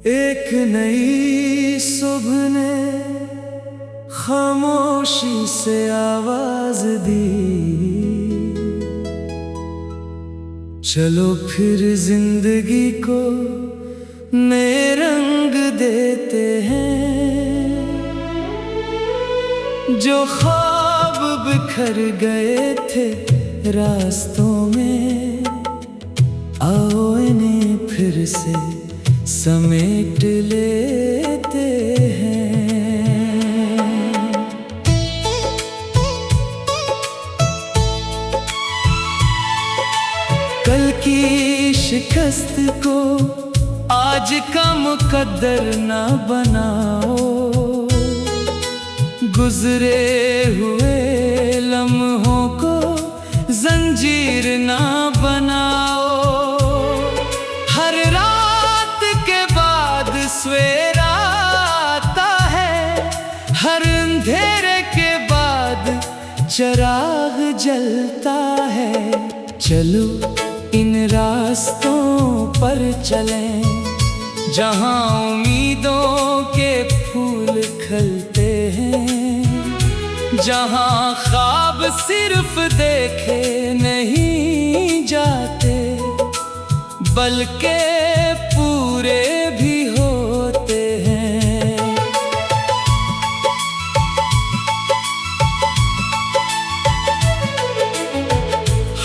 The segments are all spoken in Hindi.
एक नई सुबह ने खामोशी से आवाज दी, चलो फिर जिंदगी को नए रंग देते हैं। जो ख्वाब बिखर गए थे रास्तों में, आओ इन्हें फिर से समेट लेते हैं। कल की शिकस्त को आज का मुकद्दर ना बनाओ, गुजरे हुए लम्हों को जंजीर ना बनाओ। हर रात के बाद सवेरा आता है, हर अंधेरे के बाद चिराग जलता है। चलो इन रास्तों पर चलें जहां उम्मीदों के फूल खिलते हैं, जहां ख्वाब सिर्फ देखे नहीं जाते बल्कि पूरे भी होते हैं।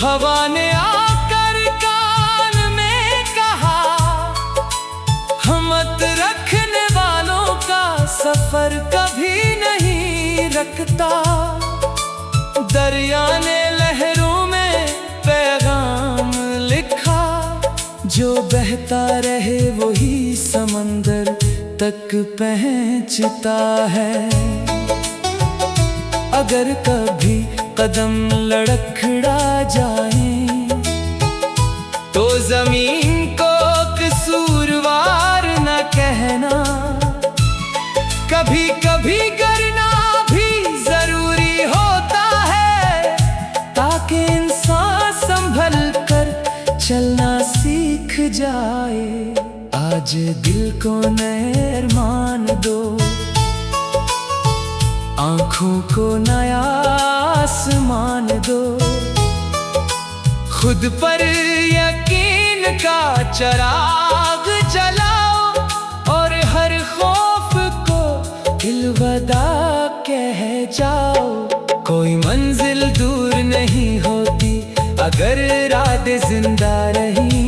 हवा ने आकर कान में कहा, हिम्मत रखने वालों का सफर कभी नहीं रखता। दरिया ने लहरों में पैगाम लिखा, जो बहता रहे वही समंदर तक पहुंचता है। अगर कभी कदम लड़खड़ा जाए तो जमीन को कसूरवार न कहना। कभी कभी गिरना भी जरूरी होता है, ताकि इंसान संभल कर चलना सीख जाए। आज दिल को नए अरमान दो, आँखों को नया आसमान दो। खुद पर यकीन का चिराग जलाओ और हर खौफ को अलविदा कह जाओ। कोई मंजिल दूर नहीं होती अगर इरादे जिंदा रही,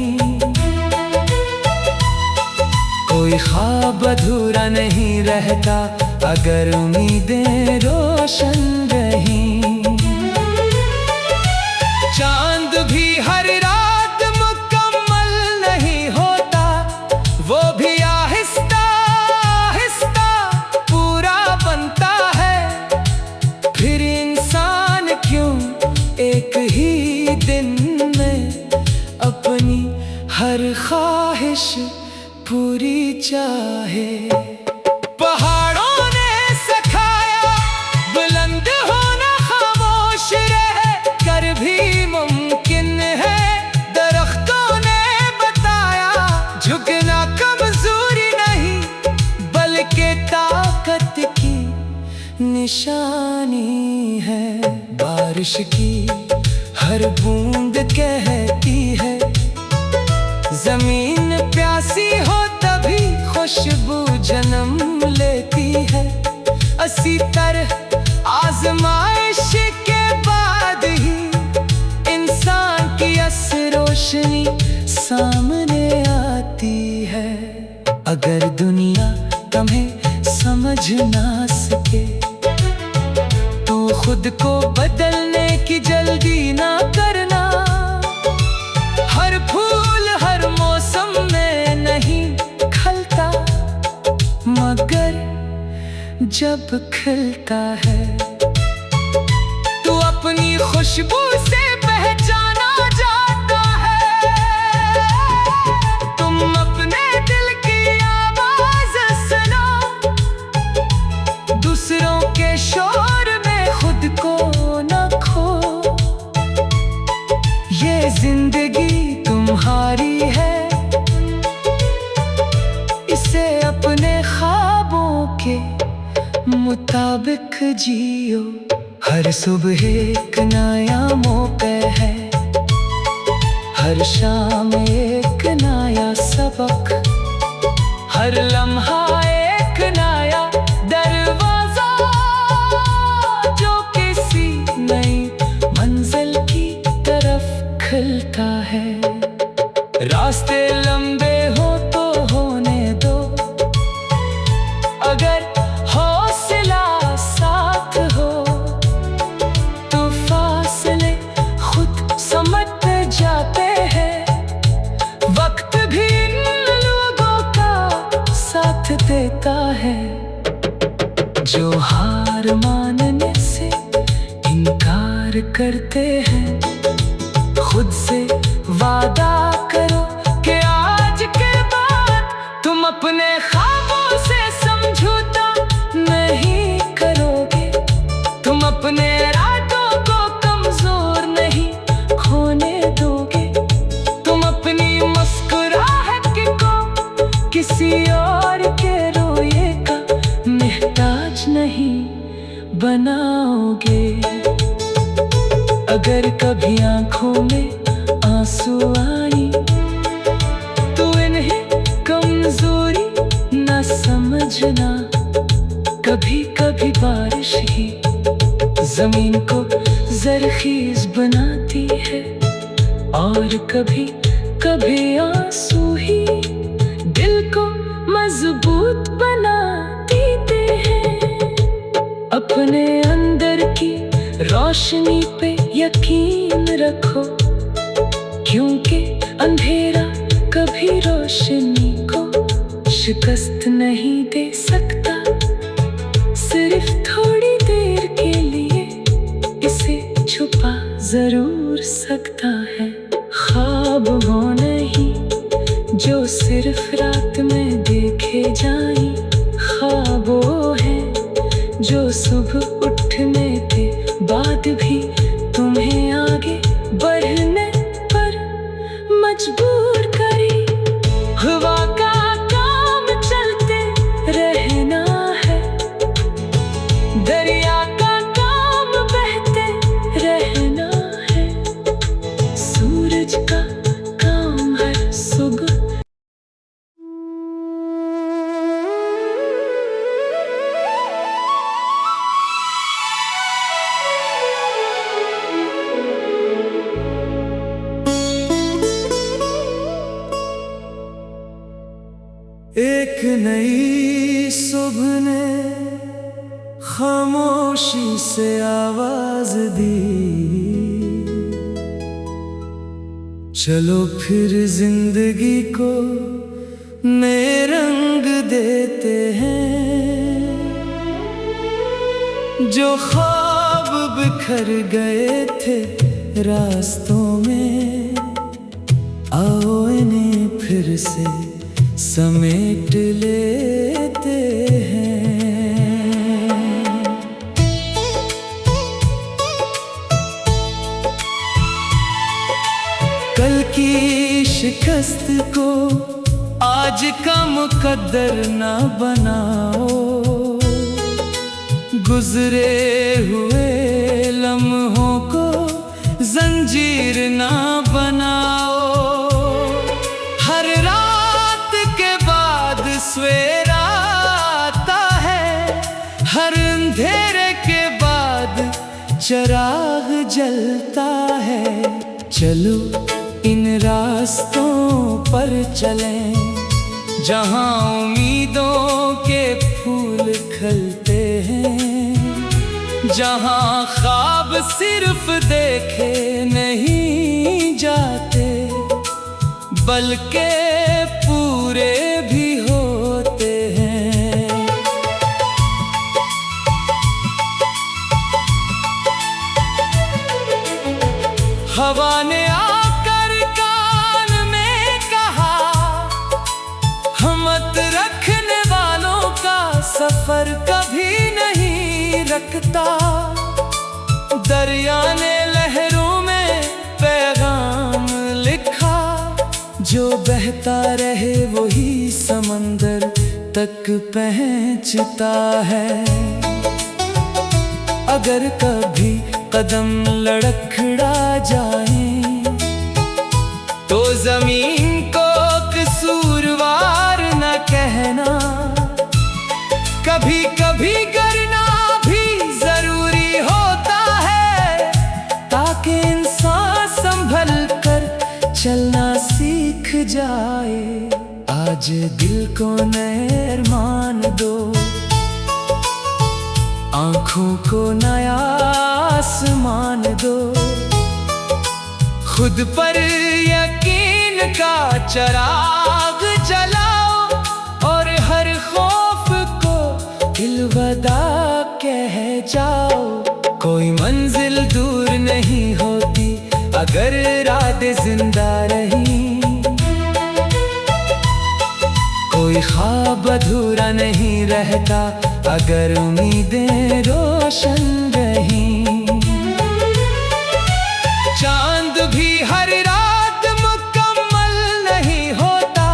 कोई ख्वाब अधूरा नहीं रहता अगर उम्मीदें रोशन रही। चांद भी हर रात मुकम्मल नहीं होता, वो भी आहिस्ता आहिस्ता पूरा बनता है। फिर इंसान क्यों एक ही दिन में अपनी हर ख्वाहिश पूरी चाहे। पहाड़ों ने सिखाया बुलंद होना खामोश रह कर भी मुमकिन है। दरख्तों ने बताया झुकना कमजोरी नहीं बल्कि ताकत की निशानी है। बारिश की हर बूंद कहती है, जमीन प्यासी हो तभी खुशबू जन्म लेती है। इसी तरह आजमाइश के बाद ही इंसान की असर रोशनी सामने आती है। अगर दुनिया तुम्हें समझ ना सके तो खुद को बदलने की जल्दी ना करना। हर फूल हर मौसम में नहीं खिलता, मगर जब खिलता है तो अपनी खुशबू से पहचाना जाता है। तुम अपने दिल की आवाज सुनो, दूसरों के शोर में खुद को न खो। ये जिंदगी तुम्हारी है, इसे मुताबिक जियो। हर सुबह एक नया मौका है, हर शाम एक नया सबक, हर लम्हा एक नया दरवाजा जो किसी नई मंजिल की तरफ खुलता है। रास्ते लंबे हो तो होने दो, अगर हौसला साथ हो तो फासले खुद समझ जाते हैं। वक्त भी इन लोगों का साथ देता है, जो हार मानने से इनकार करते हैं। खुद से वादा करो कि आज के बाद तुम अपने ख्वाबों से समझौता नहीं करोगे। तुम अपने इरादों को कमजोर नहीं होने दोगे। तुम अपनी मुस्कुराहट को किसी और के रोए का मोहताज नहीं बनाओगे। अगर कभी आंखों में आंसू आई तो इन्हें कमजोरी न समझना। कभी कभी बारिश ही जमीन को जरखीज बनाती है, और कभी कभी आंसू ही दिल को मजबूत बना देते हैं। अपने अंदर की रोशनी पे यकीन रखो, क्योंकि अंधेरा कभी रोशनी को शिकस्त नहीं दे सकता। सिर्फ थोड़ी देर के लिए इसे छुपा जरूर सकता है। ख्वाब वो नहीं जो सिर्फ रात में देखे जाएं, ख्वाब वो है जो सुबह उठने के बाद भी तुम्हें आगे बढ़ने पर मजबूर करे। हवा का काम चलते रहना है, दरिया का काम बहते रहना है, सूरज का काम हर सुबह। एक नई सुबह ने खामोशी से आवाज दी, चलो फिर जिंदगी को नए रंग देते हैं। जो ख्वाब बिखर गए थे रास्तों में, आओ इन्हें फिर से समेट लेते हैं। कल की शिकस्त को आज का मुकद्दर ना बनाओ, गुजरे हुए लम्हों को जंजीर ना बनाओ। हर रात के बाद सवेरा आता है, हर अंधेरे के बाद चिराग जलता है। चलो इन रास्तों पर चलें, जहां उम्मीदों के फूल खिलते हैं, जहां ख्वाब सिर्फ देखे नहीं जाते बल्कि पूरे भी होते हैं। हवा ने आकर कान में कहा, हम मत रखने वालों का सफर कभी नहीं रखता। दरिया ने लहरों में पैगाम लिखा, जो बहता रहे वही समंदर तक पहुंचता है। अगर कभी कदम लड़खड़ा जाए तो जमीन को कसूरवार न कहना। कभी कभी गिरना भी जरूरी होता है ताकि इंसान संभल कर चलना सीख जाए। आज दिल को नए अरमान दो, आँखों को नया आसमान दो, खुद पर यकीन का चिराग जलाओ और हर खौफ को अलविदा कह जाओ। कोई मंजिल दूर नहीं होती अगर इरादे जिंदा रही, कोई ख्वाब अधूरा नहीं रहता अगर उम्मीदें रोशन रही। चांद भी हर रात मुकम्मल नहीं होता,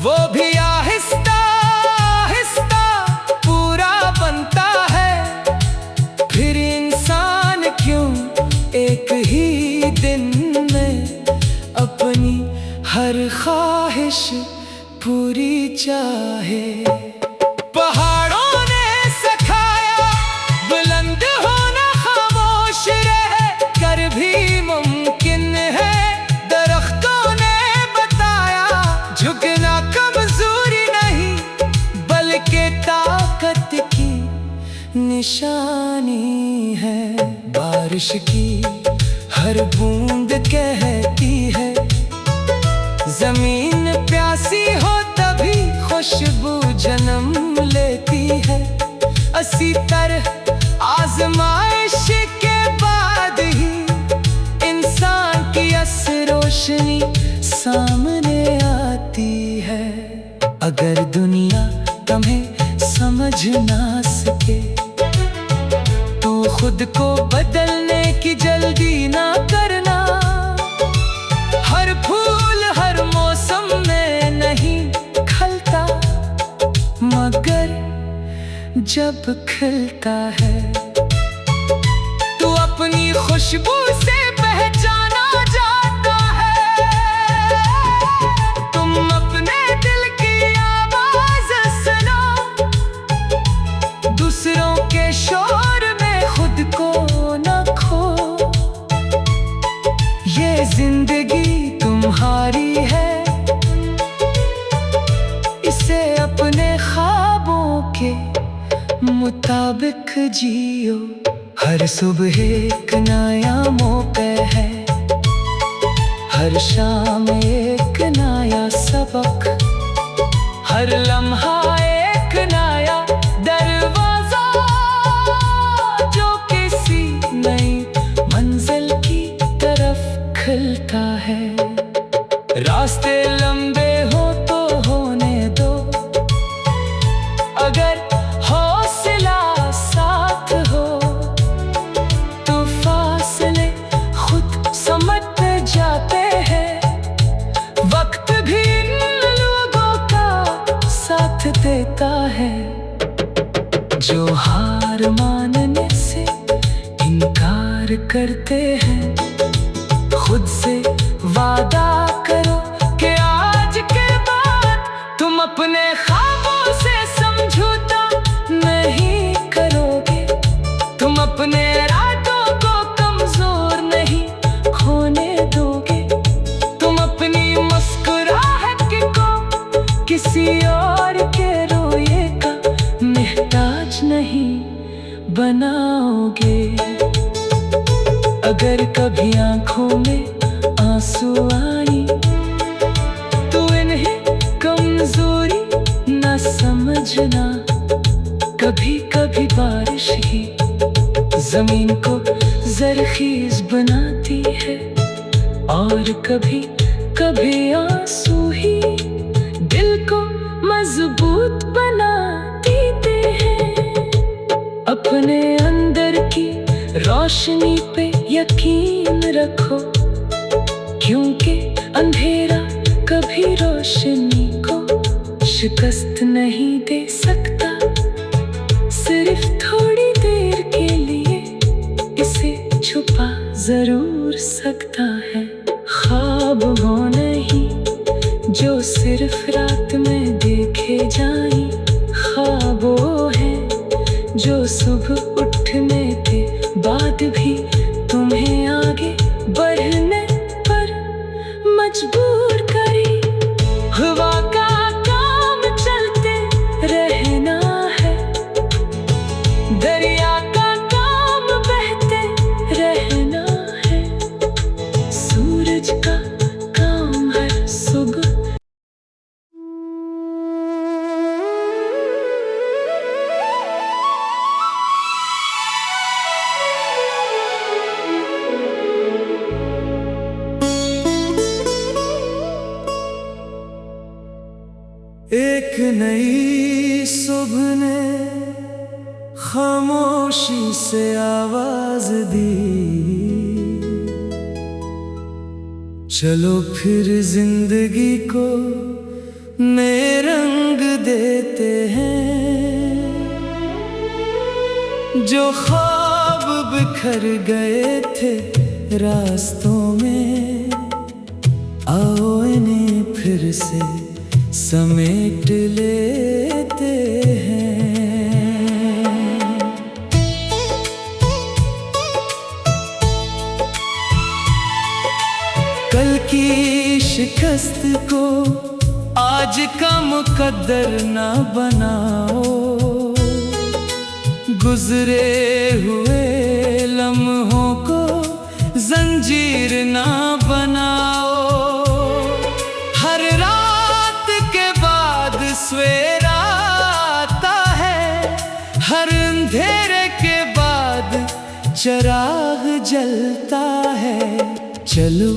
वो भी आहिस्ता आहिस्ता पूरा बनता है। फिर इंसान क्यों एक ही दिन में अपनी हर ख्वाहिश पूरी चाहे। पहाड़ों ने सिखाया बुलंद होना खामोश रह कर भी मुमकिन है। दरख्तों ने बताया झुकना कमजोरी नहीं बल्कि ताकत की निशानी है। बारिश की हर बूंद कहती है जमीन प्यासी हो तभी खुशबू जन्म लेती है। इसी तरह आजमाइश के बाद ही इंसान की असली रोशनी सामने आती है। अगर दुनिया तुम्हें समझ ना सके तो खुद को बदलने की जल्दी ना करना। हर फूल हर मौसम में नहीं खिलता मगर जब खिलता है तो अपनी खुशबू से पहचाना जाता है। तुम अपने दिल की आवाज सुनो, दूसरों के शोर में खुद को न खो। ये जिंदगी तुम्हारी है, इसे अपने ख्वाबों के मुताबिक जियो। हर सुबह एक नया मौका है, हर शाम एक नया सबक, हर लम्हा एक नया दरवाजा जो किसी नई मंजिल की तरफ खुलता है। रास्ते लंबे हो तो होने दो, अगर हौसला साथ हो तो फासले खुद समझ जाते हैं। वक्त भी इन लोगों का साथ देता है जो हार मानने से इनकार करते हैं। खुद से वादा करो कि आज के बाद तुम अपने ख्वाबों से समझौता नहीं करोगे। तुम अपने इरादों को कमजोर नहीं होने दोगे। तुम अपनी मुस्कुराहट को किसी और के रोए का मोहताज नहीं बनाओगे। अगर कभी आंखों में आंसू आई तो इन्हें कमजोरी न समझना। कभी कभी बारिश ही जमीन को जरखीज बनाती है और कभी कभी आंसू ही दिल को मजबूत बना देते हैं। अपने अंदर की रोशनी पे यकीन रखो, क्योंकि अंधेरा कभी रोशनी को शिकस्त नहीं दे सकता। सिर्फ थोड़ी देर के लिए जरूर सकता है। ख्वाब वो नहीं जो सिर्फ रात में देखे जाएं, ख्वाब वो है जो सुबह उठने के बाद भी तुम्हें आगे बढ़ने पर मजबूर करे। हवा का काम चलते रहना है, दरिया का काम बहते रहना है, सूरज का काम हर सुबह। एक नई सुबह ने खामोशी से आवाज दी, चलो फिर जिंदगी को नए रंग देते हैं। जो ख्वाब बिखर गए थे रास्तों में, आओ इन्हें फिर से समेट लेते हैं। कल की शिकस्त को आज का मुकद्दर ना बनाओ, गुजरे हुए लम्हों को जंजीर ना बनाओ। हर रात के बाद सवेरा आता है, हर अंधेरे के बाद चिराग जलता है। चलो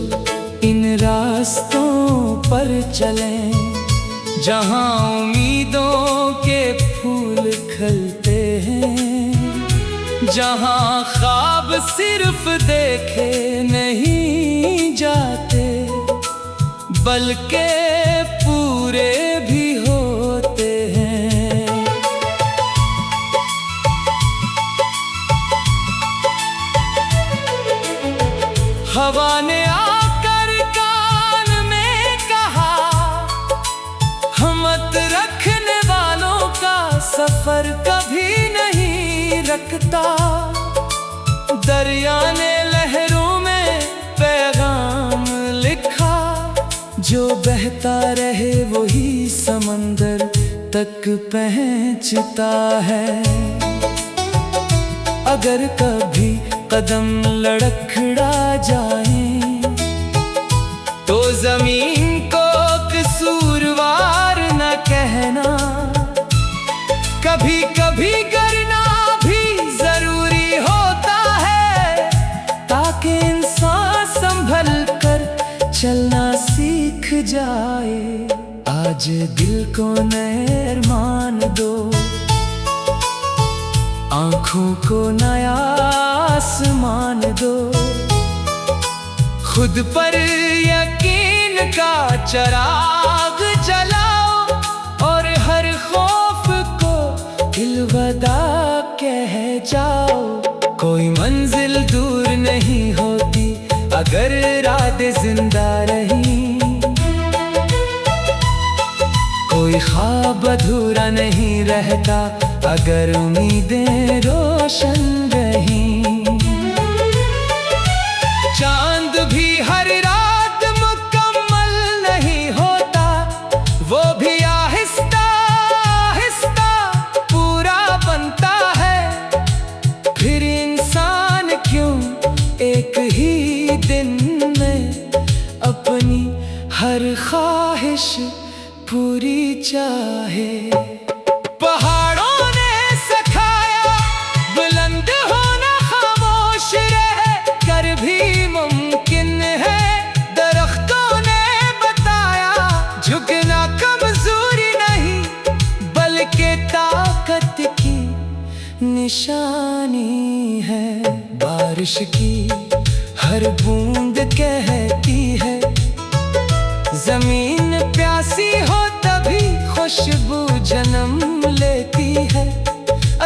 इन रास्तों पर चलें जहां उम्मीदों के फूल खिलते हैं, जहां ख्वाब सिर्फ देखे नहीं जाते बल्कि पूरे भी होते हैं। हवा ने आकर कान में कहा, हिम्मत रखने वालों का सफर कभी नहीं रुकता। दरिया ने लहरों में पैगाम लिखा, जो बहता रहे वही समंदर तक पहुंचता है। अगर कभी कदम लड़खड़ा जाए तो जमीन को कसूरवार न कहना। कभी कभी गिरना भी जरूरी होता है, ताकि इंसान संभल कर चलना सीख जाए। आज दिल को नए अरमान दो, आँखों को नया आसमान दो। खुद पर यकीन का चिराग जलाओ और हर खौफ को अलविदा कह जाओ। कोई मंजिल दूर नहीं होती अगर इरादे जिंदा रही, कोई ख्वाब अधूरा नहीं रहता अगर उम्मीदें रोशन रही। चांद भी हर रात मुकम्मल नहीं होता, वो भी आहिस्ता आहिस्ता पूरा बनता है। फिर इंसान क्यों एक ही दिन में अपनी हर ख्वाहिश पूरी चाहे। पहाड़ों ने सिखाया बुलंद होना खामोश रह कर भी मुमकिन है। दरख्तों ने बताया झुकना कमजोरी नहीं बल्कि ताकत की निशानी है। बारिश की हर बूंद कहती है, जमीन प्यासी हो तभी खुशबू जन्म लेती है।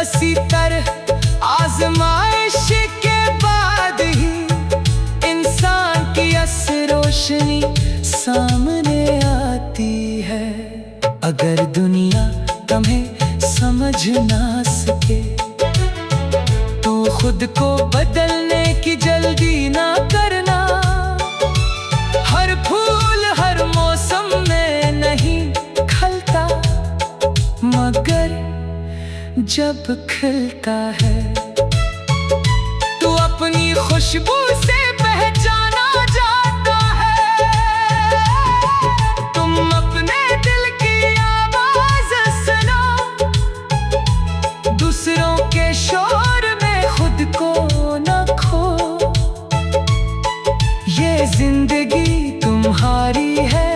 इसी तरह आजमाइश के बाद ही अगर दुनिया तुम्हें समझ ना सके तो खुद को बदलने की जल्दी ना करना। हर फूल हर मौसम में नहीं खिलता, मगर जब खिलता है तो अपनी खुशबू से पहचाना जाता है। तुम अपने दिल की आवाज सुनो, दूसरों के शोर में खुद को न खो। ये जिंदगी तुम्हारी है,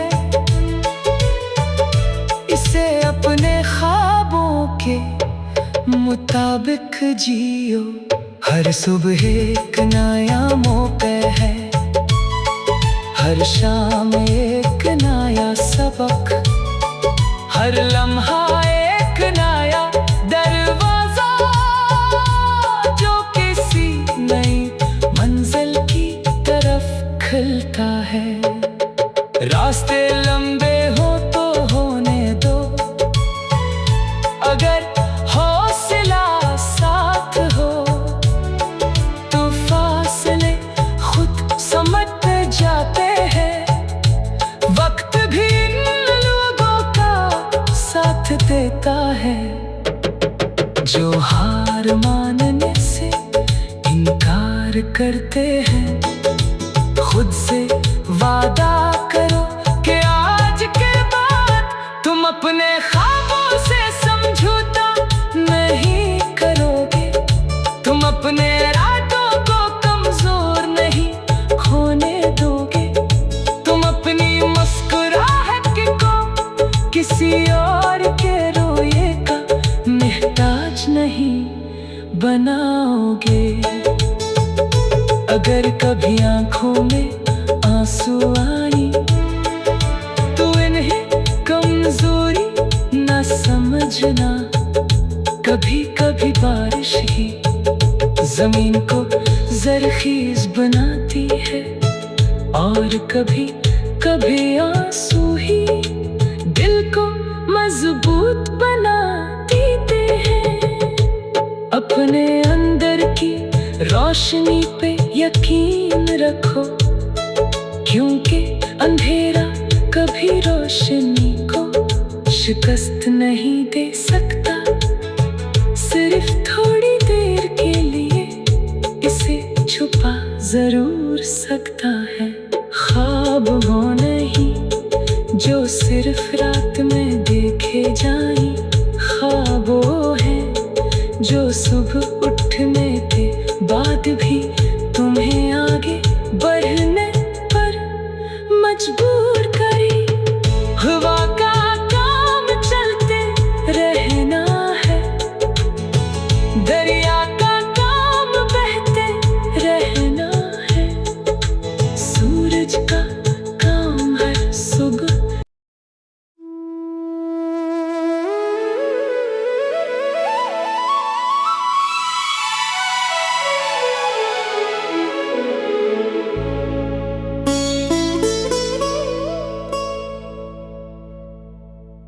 इसे अपने ख्वाबों के मुताबिक जियो। हर सुबह एक नया मौका है, हर शाम एक नया सबक, हर लम्हा एक नया दरवाजा जो किसी नई मंजिल की तरफ खुलता है। रास्ते लंबे हो तो होने दो, अगर हौसला साथ हो तो फासले खुद समझ जाते हैं। वक्त भी इन लोगों का साथ देता है जो हार मानने से इनकार करते हैं। खुद से वादा करो कि आज के बाद तुम अपने ख्वाबों से समझौता नहीं करोगे। तुम अपने इरादों को कमजोर नहीं होने दोगे। तुम अपनी मुस्कुराहट को किसी और के रोए का मोहताज नहीं बनाओगे। अगर कभी आंखों में आंसू आई तो इन्हें कमजोरी न समझना। कभी कभी बारिश ही जमीन को जरखीज बनाती है, और कभी कभी आंसू ही दिल को मजबूत बना देते हैं। अपने अंदर की रोशनी पे यकीन रखो, क्योंकि अंधेरा कभी रोशनी को शिकस्त नहीं दे सकता। सिर्फ थोड़ी देर के लिए इसे छुपा जरूर सकता है। ख्वाब वो नहीं जो सिर्फ रात में देखे जाएं, ख्वाब वो है जो सुबह उठने के बाद भी तुम्हें आगे बढ़ने पर मजबूर करे। हवा का काम चलते रहना है, दरिया का काम बहते रहना है, सूरज का काम हर सुबह।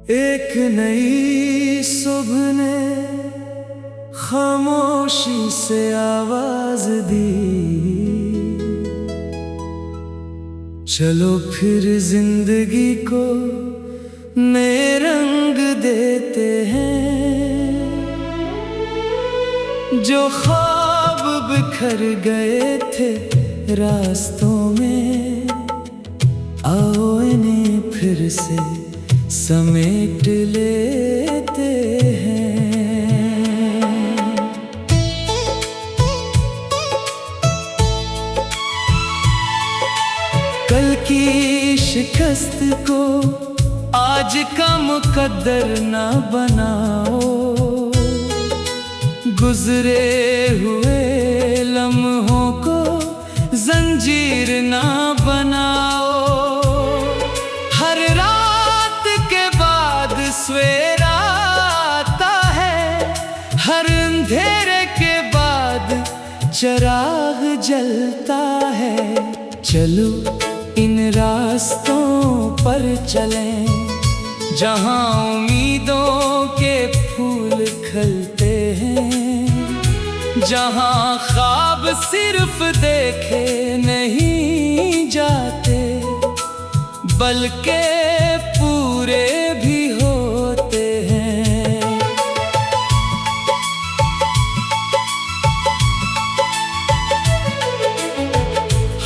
एक नई सुबह ने खामोशी से आवाज दी, चलो फिर जिंदगी को नए रंग देते हैं। जो ख्वाब बिखर गए थे रास्तों में, आओ इन्हें फिर से समेट लेते हैं। कल की शिकस्त को आज का मुकद्दर ना बनाओ, गुजरे हुए लम्हों को जंजीर ना बनाओ। हर रात के बाद सवेरा आता है, हर अंधेरे के बाद चिराग जलता है। चलो इन रास्तों पर चलें जहां उम्मीदों के फूल खिलते हैं, जहां ख्वाब सिर्फ देखे नहीं जाते बल्कि पूरे भी होते हैं।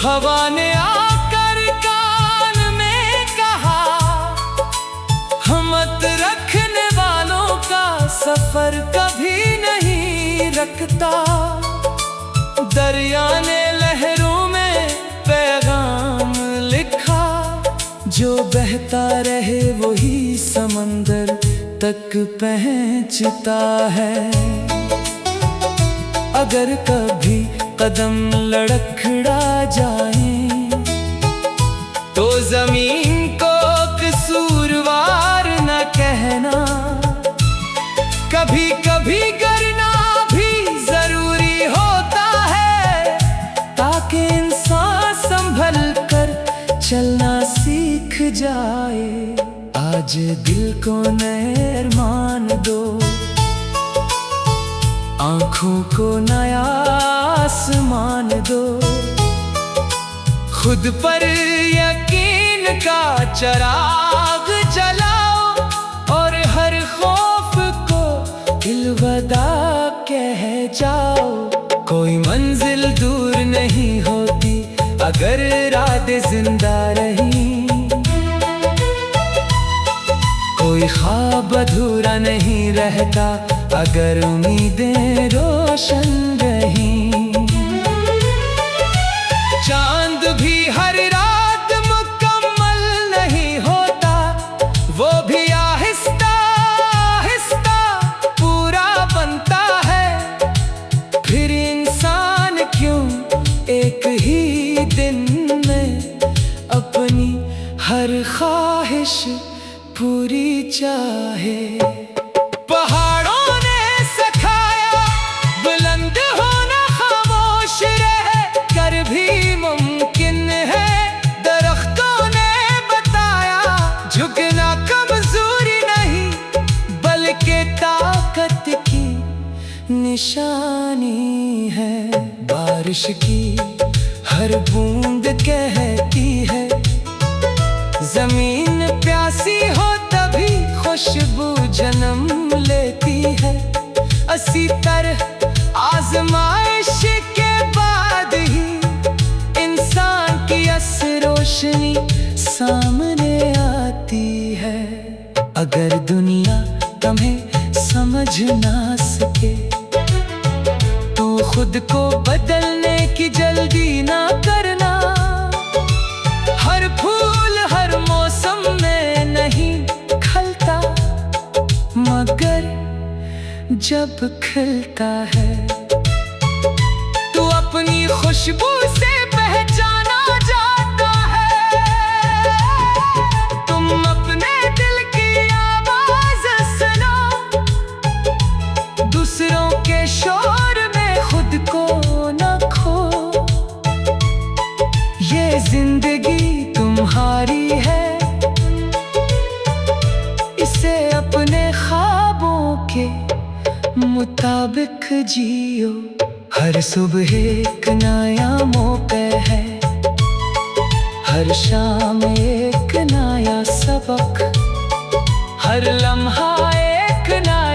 हवा ने आकर कान में कहा, हिम्मत रखने वालों का सफर कभी नहीं रुकता। दरिया ने लहरों में पैगाम लिखा, जो बहता रहे वही समंदर तक पहुंचता है। अगर कभी कदम लड़खड़ा जाए तो जमीन को कसूरवार न कहना। कभी कभी गिरना भी जरूरी होता है, ताकि इंसान संभल कर चलना सीख जाए। आज दिल को नए अरमान दो, आँखों को नया आसमान दो। खुद पर यकीन का चिराग जलाओ और हर खौफ को अलविदा कह जाओ। कोई मंजिल दूर नहीं होती अगर इरादे जिंदा रही, कोई ख्वाब अधूरा नहीं रहता अगर उम्मीदें रोशन रही। चांद भी हर रात मुकम्मल नहीं होता, वो भी आहिस्ता आहिस्ता पूरा बनता है। फिर इंसान क्यों एक ही दिन में अपनी हर ख्वाहिश पूरी चाहे। पहाड़ों ने सिखाया बुलंद होना खामोश रह कर भी मुमकिन है। दरख्तों ने बताया झुकना कमजोरी नहीं बल्कि ताकत की निशानी है। बारिश की हर बूंद कहती है, जमीन प्यासी हो तभी खुशबू जन्म लेती है। इसी तरह आजमाइश के बाद ही इंसान की असली रोशनी सामने आती है। अगर दुनिया तुम्हें समझ ना सके तो खुद को बदलने की जल्दी ना करना। हर फूल हर मौसम में नहीं खिलता, मगर जब खिलता है तो अपनी खुशबू से पहचाना जाता है। तुम अपने दिल की आवाज सुनो, दूसरों के शोर में खुद को न खो। ये जिंदगी तुम्हारी है, इसे अपने ख्वाबों के मुताबिक जियो। हर सुबह एक नया मौका है, हर शाम एक नया सबक, हर लम्हा एक नया